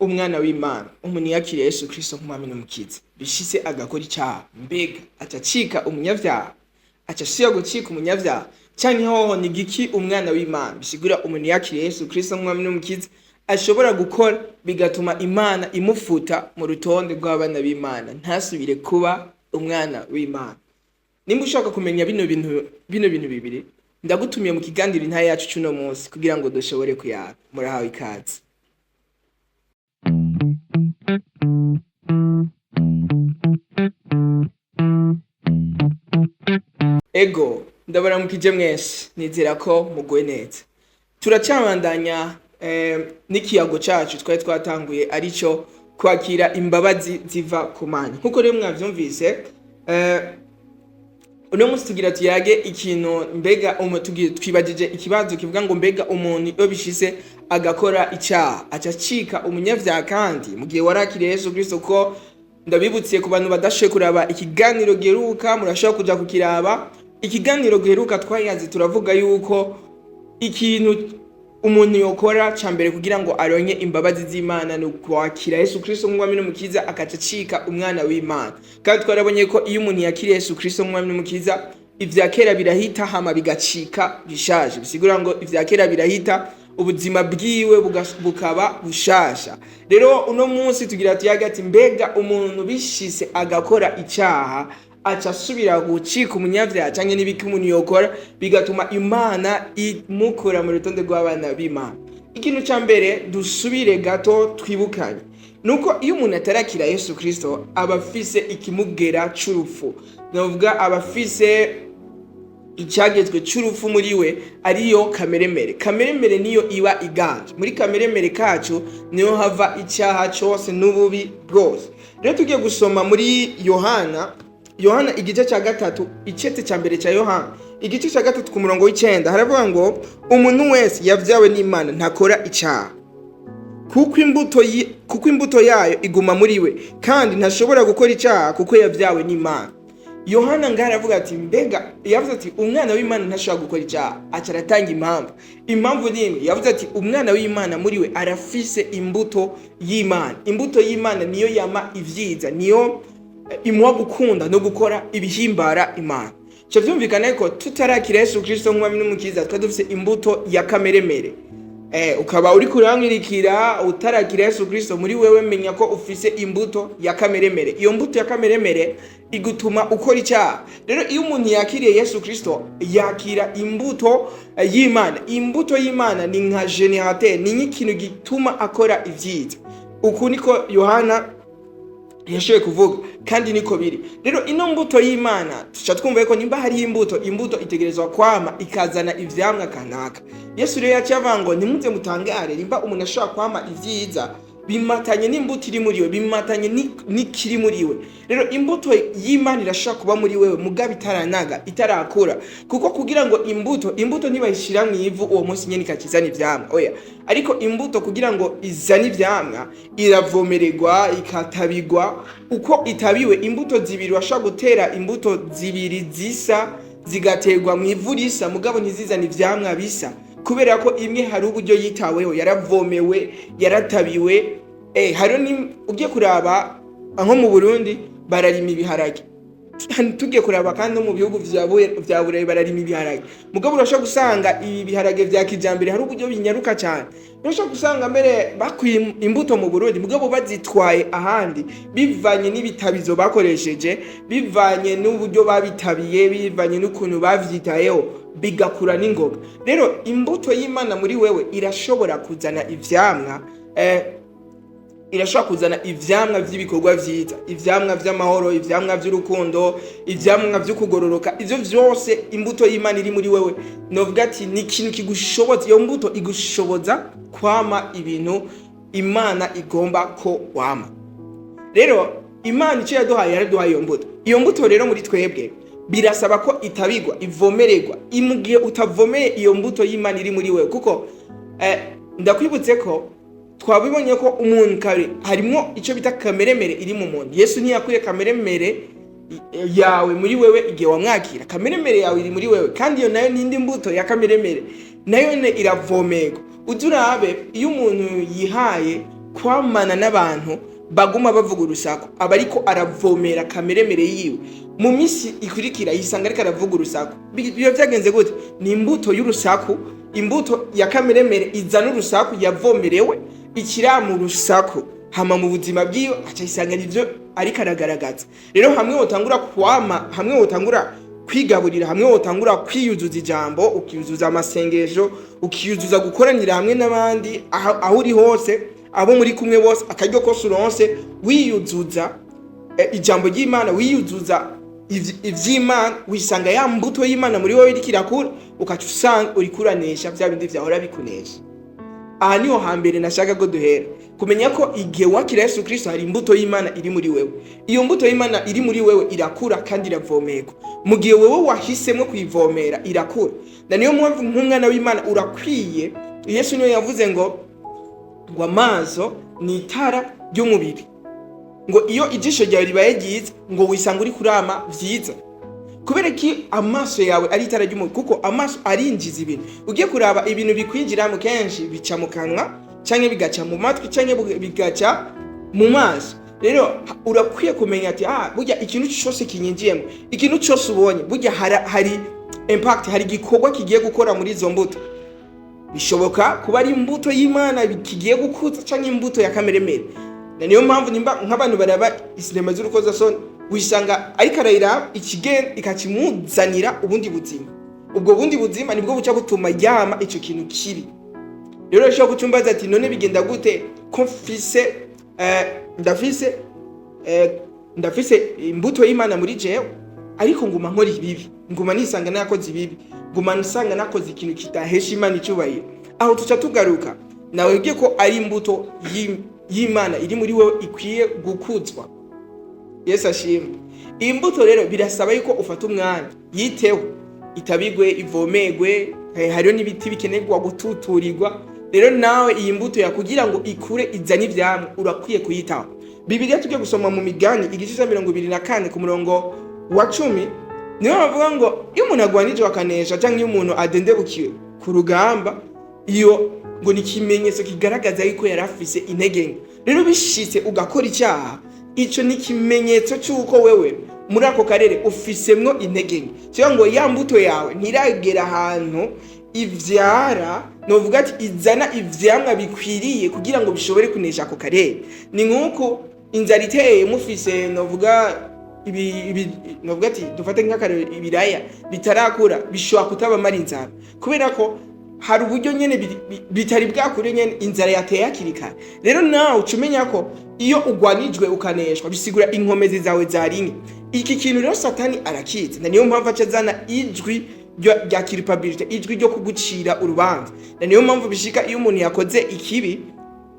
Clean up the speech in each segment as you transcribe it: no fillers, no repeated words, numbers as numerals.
umwana w'Imana, umuntu yakiriye Yesu Kristo nk'umwami n'umukiza, bishitse agakora icyaha, mbega acacika umunyavyaha? Acasubira gucika umunyavyaha? Canke hoho ni igiki umwana w'Imana, bisigura umuntu yakiriye Yesu Kristo nk'umwami n'umukiza ashobora gukora bigatuma Imana imufuta mu rutonde rw'abana b'Imana, ntasubire kuba umwana w'Imana? Nimba ushaka kumenya bino bintu bibiri, ndagutumiye mu kiganiro intaya yacu cy'uno munsi kugira ngo dushobore kuyaga. Murahawe ikaze. Ego, ndabaramukije mwese, nizera ko muguwe neza. Turacabandanya n'ikiyago cacu twari twatanguye, arico kwakira imbabazi ziva ku Mana. Nkuko rero mwavyumvise, uno munsi tugira tuyage ikintu, mbega twibagije ikibazo kivuga ngo mbega umuntu iyo bishise agakora icyaha acacika umunyavyaha? Kandi mu gihe warakiriye Yesu Kristo, ko ndabibutsiye ku bantu badashoboye kuraba ikiganiro giheruka, murashobora kuja kukiraba. Ikiganiro giheruka twayazi turavuga yuko ikintu umuntu yokora ca mbere kugira ngo aronke imbabazi z'Imana ni ukwakira Yesu Kristo nk'umwami n'umukiza, akacacika umwana w'Imana. Kandi twarabonye ko iyo umuntu yakiriye Yesu Kristo nk'umwami n'umukiza, ivya kera birahita hama bigacika bishaje. Bisigura ngo ivya kera birahita, ubuzima bwiwe bukaba bushasha. Rero uno munsi tugira tuyaga ati mbega umuntu bishise agakora icyaha acasubira gucika umunyavyaha, canke n'ibiki umuntu yokora bigatuma Imana imukura mu rutonde rw'abana b'Imana? Ikintu ca mbere dusubire gato twibukanye nuko iyo umuntu atarakira Yesu Kristo aba afise ikimugera c'urupfu, navuga aba afise icyagezwe c'urupfu muri we, ariyo kameremere. Kameremere niyo iba iganje muri kameremere kacu, niyo hava icyaha cose n'ububi bwose. Rero tugiye gusoma muri Yohana igice ca gatatu, icete ca mbere ca Yohana igice ca gatatu ku murongo w'9 haravuga ngo umuntu wese yavyawe n'Imana ntakora icyaha, kuko imbuto yayo iguma muri we, kandi ntashobora gukora icyaha kuko yavyawe n'Imana. Yohana ngaravuga ati mbega yavuze ati umwana w'Imana ntashobora gukora icyaha, aca aratanga impamvu nimwe. Yavuze ati umwana w'Imana muri we arafise imbuto y'Imana. Imbuto y'Imana niyo yama ivyiza, niyo imuha gukunda no gukora ibihimbara Imana. Cyo vyumvikana ko tutarakira Yesu Kristo nk'umwami n'umukiza, twa dufise imbuto ya kameremere. Ukaba uri kurankwirikira utarakira Yesu Kristo, muri wewe menya ko ufise imbuto ya kameremere. Iyo mbuto ya kameremere igutuma ukora icyaha. Rero iyo umuntu yakiriye Yesu Kristo yakira imbuto y'Imana. Imbuto y'Imana ni nka generateur, ni nk'ikintu gituma akora ivyiza. Uku niko Yohana yashoboye kuvuga, kandi niko biri. Rero ino mbuto y'Imana tuca twumva ko nimba hari imbuto itegerezwa kwama ikazana ivyamwa kanaka. Yesu rero yaciye ngo nimuze mutangare nimba umuntu ashobora kwama ivyiza bimatanye n'imbuto iri muri we, bimatanye n'ikiri muri we. Rero imbuto y'Imana irashaka kuba muri wewe mugabe itaranaga, itarakura. Kuko kugira ngo imbuto nibayishira mu ivu uwo munsi nyene ikakizana ivyamwa, oya, ariko imbuto kugira ngo izane ivyamwa iravomererwa, ikatabigwa. Uko itabiwe, imbuto zibiri washaka gutera imbuto zibiri zisa zigaterwa mu ivu risa, mugabo ntizizana ivyamwa bisa, kubera ko imwe hari uburyo yitaweho, yaravomewe, yaratabiwe. Hariho ni ugiye kuraba nko mu Burundi bararima ibiharage, tugiye kuraba kandi no mu bihugu vya Burayi bararima ibiharage, mugabo urashobora gusanga ibi biharage vya kijambere hari uburyo binyaruka cyane. Urashobora gusanga mbere bakwiye imbuto mu Burundi, mugabo bazitwaye ahandi bivanye n'ibitabizo bakoresheje, bivanye n'uburyo babitabiye, bivanye n'ukuntu bavyitayeho, bigakura n'ingoga. Rero imbuto y'Imana muri wewe irashobora kuzana ivyamwa, irashobora kuzana ivyamwa vy'ibikorwa vyiza, ivyamwa vy'amahoro, ivyamwa vy'urukundo, ivyamwa vy'ukugororoka. Ivyo vyose imbuto y'Imana iri muri wewe, novuga ati ni ikintu kigushoboza. Iyo mbuto igushoboza kwama ibintu Imana igomba ko wama. Rero Imana icyo yaraduhaye iyo mbuto rero muri twebwe birasaba ko itabigwa, ivomererwa. Imugiye utavomeye iyo mbuto y'Imana iri muri wewe, kuko ndakwibutse ko twabibonye ko umuntu kare harimo icyo bita kameremere iri mu muntu. Yesu ntiyakuye kameremere yawe muri wewe igihe wamwakira. Kameremere yawe iri muri wewe, kandi iyo nayo n'indi mbuto ya kameremere nayo iravomerwa. Udurabe iyo umuntu yihaye kwamana n'abantu baguma bavuga urusaku, aba ariko aravomera kameremere yiwe. Mu minsi ikurikira yisanga ariko aravuga urusaku. Biyo byagenze gute? Ni imbuto y'urusaku, imbuto ya kameremere izana urusaku yavomerewe, ikira mu rusaku, hama mu buzima bwiwe aca yisanga ivyo ariko aragaragaza. Rero hamwe wotangura kwama, hamwe wotangura kwigaburira, hamwe wotangura kwiyuzuza ijambo, ukiyuzuza amasengesho, ukiyuzuza gukoranira hamwe n'abandi aho uri hose, abo muri kumwe bose, akaryo kose uronse wiyuzuza ijambo ry'Imana, wiyuzuza ivy'Imana, wisanga ya mbuto y'Imana muri wowe iriko irakura, ukaca usanga uri kuranesha vya bindi vyahora bikunesha. Aha niho hambere nashaka ko duhera, kumenya ko igihe wakira Yesu Kristo hari imbuto y'Imana iri muri wewe. Iyo mbuto y'Imana iri muri wewe irakura kandi iravomerwa. Mu gihe wewe wahisemo kuyivomera irakura. Na niyo mpamvu nk'umwana w'Imana urakwiye, Yesu niyo yavuze ngo amaso ni itara ry'umubiri, ngo iyo ijisho ryawe ribaye ryiza ngo wisanga uri kurama vyiza. Kubera ki amaso yawe ari itara ry'umubiri? Kuko amaso arinjiza ibintu. Ugiye kuraba ibintu bikwinjiramo kenshi bica mu kanwa, canke bigaca mu matwi, canke bigaca mu maso. Rero urakwiye kumenya ati burya ikintu cyose kinyinjiyemo, ikintu cyose ubonye burya hari impact, hari gikorwa kigiye gukora muri izo mbuto. Bishoboka kuba ari imbuto y'Imana kigiye gukuza, canke imbuto ya kameremere. Na niyo mpamvu nimba nk'abantu baraba isinema z'urukozasoni, wisanga ariko arayiraba ikigenda ikakimuzanira ubundi buzima. Ubwo bundi buzima nibwo buca gutuma yama ico kintu kiri. Rero ushobora gucumbaza ati none bigenda gute ko mfise ndafise imbuto y'Imana muri jewe, ariko nguma nkora ibibi, nguma nisanga nakoze ibibi, nguma nisanga nakoze ikintu kitahesha Imana icyubahiro. Aho tuca tugaruka nawe ugiye ko ari imbuto y'Imana iri muri wowe ikwiye gukuzwa. Yesu ashimwe. Iyi mbuto rero birasaba yuko ufata umwanya yiteho, itabigwe, ivomegwe, hariyo n'ibiti bikenerwa gututurirwa. Rero nawe iyi mbuto ya kugira ngo ikure izane ivyamwe urakwiye kuyitaho. Bibiliya tugiye gusoma mu Migani igice cya 24 ku murongo wa 10, niho bavuga ngo iyo umuntu agwanije akanesha, cyangwa iyo umuntu adendebukiwe ku rugamba, iyo ngo ni kimenyetso kigaragaza yuko yarafise intege nke. Rero bishitse ugakora icyaha, ico ni kimenyetso cyuko wewe muri ako karere ufisemwo intege nke. Cyangwa ngo ya mbuto yawe ntiragera ahantu ivyara, novuga ati izana ivyamwa bikwiriye kugira ngo bishobore kunesha ako karere. Ni nkuko inzara iteye mufise novuga novuga ati dufate nk'akarere ibiraya bitarakura, bishobora kutabamara inzara kubera ko hari uburyo nyene bitari bwakure nyene inzara yateye akirikana. Rero nawe ucumenya ko iyo ugwanijwe ukaneshwa bisigura inkomezi zawe zarinye. Iki kintu rero Satani arakiza, na niyo mpamvu acazana ijwi rya culpability, ijwi ryo kugucira urubanza. Na niyo mpamvu bishika iyo umuntu yakoze ikibi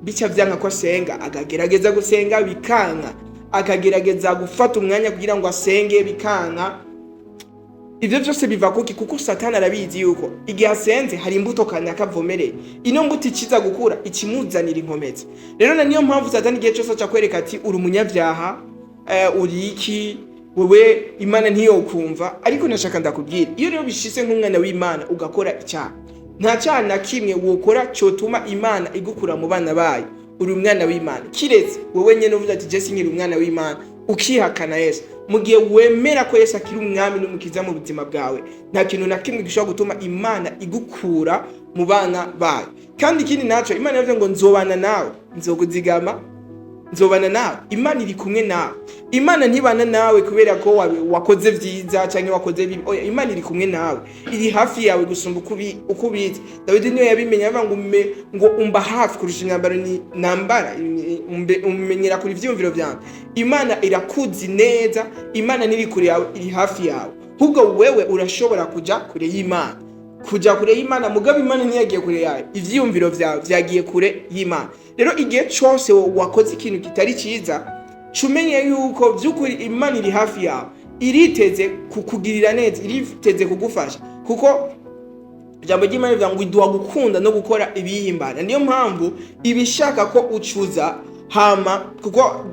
bica vyanka ko asenga, akagerageza gusenga bikanka, akagerageza gufata umwanya kugira ngo asenge bikanka. Ivyo byose biva kuko Satani arabizi yuko igihe asenze hari imbuto kanaka avomereye, ino mbuto ikiza gukura ikimuzanira inkomezi. Rero na niyo mpamvu Satani igihe cyose acakwereka ati uri umunyavyaha, uri iki, wewe Imana ntiyokumva. Ariko nashaka ndakubwira, iyo rero bishise nk'umwana w'Imana ugakora icyaha, nta cyaha na kimwe wokora cyotuma Imana igukura mu bana bayo. Uri umwana w'Imana, kiretse wewe nyene uvuga ati Jesse nkiri umwana w'Imana, ukihakana Yesu. Mu gihe wemera ko Yesu akiri umwami n'umukiza mu buzima bwawe, nta kintu na kimwe gishobora gutuma Imana igukura mu bana bayo. Kandi ikindi naco, Imana yavuze ngo nzobana nawe, nzoguzigama, nzobana nawe. Imana iri kumwe nawe. Imana ntibana nawe kubera ko wakoze vyiza cyangwa wakoze bibi. Oya, Imana iri kumwe nawe, iri hafi yawe gusumba uko ubizi. Dawidi niyo yabimenya avuga ngo umba hafi kurusha inyambaro ni nambara, umenyera kuri ivyumviro byanjye. Imana irakuzi neza, Imana niri kure yawe, iri hafi yawe. Ahubwo wewe urashobora kuja kure y'Imana, kuja kure y'Imana, mugabo Imana ntiyagiye kure yawe, ivyumviro vyawe vyagiye kure y'Imana. Rero igihe cyose wakoze ikintu kitari ciza, cumenye yuko by'ukuri Imana iri hafi yawe, iriteze kukugirira neza, iriteze kugufasha, kuko ijambo ry'Imana rivuga ngo iduha gukunda no gukora ibiyimbana. Niyo mpamvu ibishaka ko ucuza hama, kuko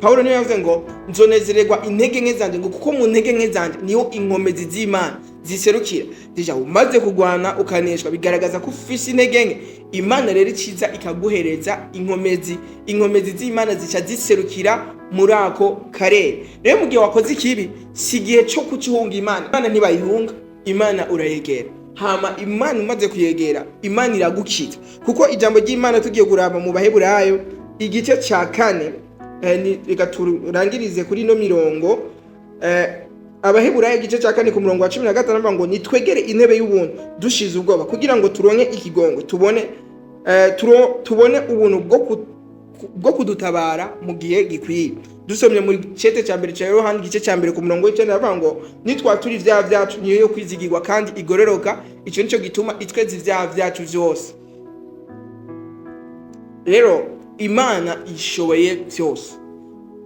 Paulo niyo yavuze ngo nzonezererwa intege nke zanje, ngo kuko mu ntege nke zanje niho inkomezi z'Imana ziserukira. Deja umaze kugwana ukaneshwa bigaragaza ko ufise intege nke. Imana rero iciza ikaguhereza inkomezi z'Imana zica ziserukira muri ako karere. Rero mu gihe wakoze ikibi si igihe cyo kucihunga Imana. Imana ntibayihunga, Imana urayegera. Hama Imana umaze kuyegera, Imana iragukiza. Kuko ijambo ry'Imana tugiye kuraba mu Baheburayo igice cya 4, reka turangirize kuri no mirongo. Abaheburayo igice cya 4 ku murongo wa 15 avuga ngo nitwegere intebe y'ubuntu dushize ubwoba kugira ngo turonke ikigongo, tubone ubuntu bwo kudutabara mu gihe gikwiye. Dusomye muri cete cya mbere cya Yohana igice cya mbere ku murongo w'icenda avuga ngo nitwatura ivyaha vyacu niyo yo kwizigirwa kandi igororoka, ico nico gituma itweza ivyaha vyacu vyose. Rero Imana ishoboye byose.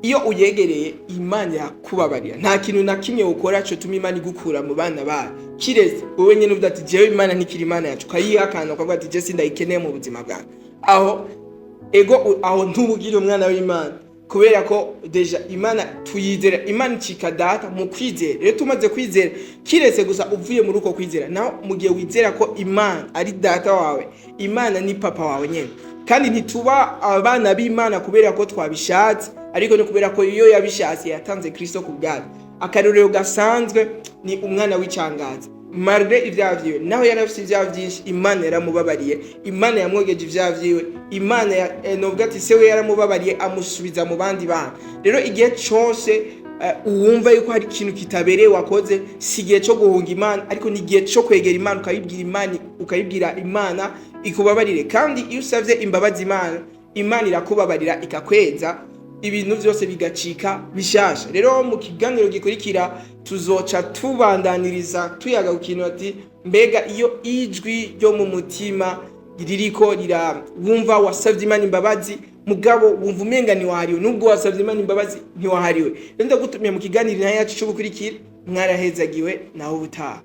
Iyo uyegereye Imana yakubabarira. Nta kintu na kimwe ukora cyo tuma Imana igukura mu bana bayo. Kireze wowe nyene uvuga ati jewe Imana ntikiri Imana yacu, kayihakana ukavuga ati je sindayikeneye mu buzima bwawe. Aho ntubugire umwana w'Imana, kubera ko deja Imana tuyizera. Imana icika data mu kwizera. Rero tumaze kwizera, kiretse gusa uvuye muri uko kwizera, naho mu gihe wizera ko Imana ari data wawe, Imana ni papa wawe nyene. Kandi ntituba abana b'Imana kubera ko twabishatse, ariko ni kubera ko iyo yabishatse yatanze Kristo ku bwacu. Akarorero gasanzwe ni umwana w'icangaza. Malgré ivyaha vyiwe, naho yarafise ivyaha vyinshi, Imana yaramubabariye, Imana yamwogeje ivyaha vyiwe, Imana novuga ati se we yaramubabariye amusubiza mu bandi bana. Rero igihe cyose uwumva yuko hari ikintu kitabereye wakoze, si igihe cyo guhunga Imana, ariko ni igihe cyo kwegera Imana, ukayibwira Imana ikubabarire. Kandi iyo usavye imbabazi Imana irakubabarira ikakweza, ibintu byose bigacika bishasha. Rero mu kiganiro gikurikira tuzoca tubandaniriza tuyaga ku kintu ati mbega iyo ijwi ryo mu mutima ririko wumva wasavye Imana imbabazi mugabo wumva umenga ntiwahariwe, nubwo wasavye Imana imbabazi ntiwahariwe. Rero ndagutumiye mu kiganiro nayo yacu cy'ubukurikira. Mwarahezagiwe naho ubutaha.